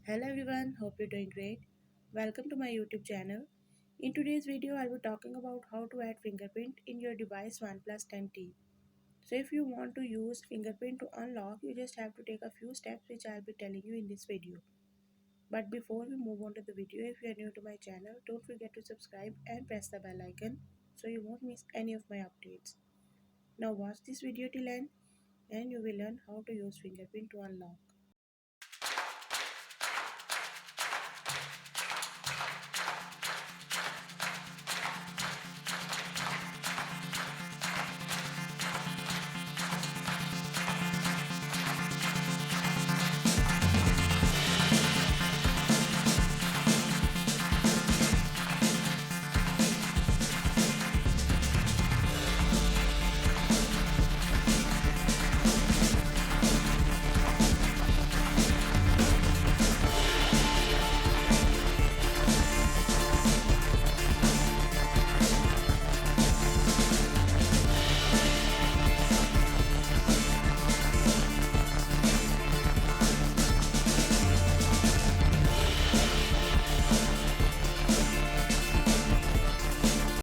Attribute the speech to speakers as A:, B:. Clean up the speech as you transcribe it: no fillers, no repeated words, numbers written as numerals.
A: Hello everyone, hope you're doing great. Welcome to my YouTube channel. In today's video, I'll be talking about how to add fingerprint in your device OnePlus 10T. So if you want to use fingerprint to unlock, you just have to take a few steps which I'll be telling you in this video. But before we move on to the video, if you are new to my channel, don't forget to subscribe and press the bell icon so you won't miss any of my updates. Now watch this video till end and you will learn how to use fingerprint to unlock.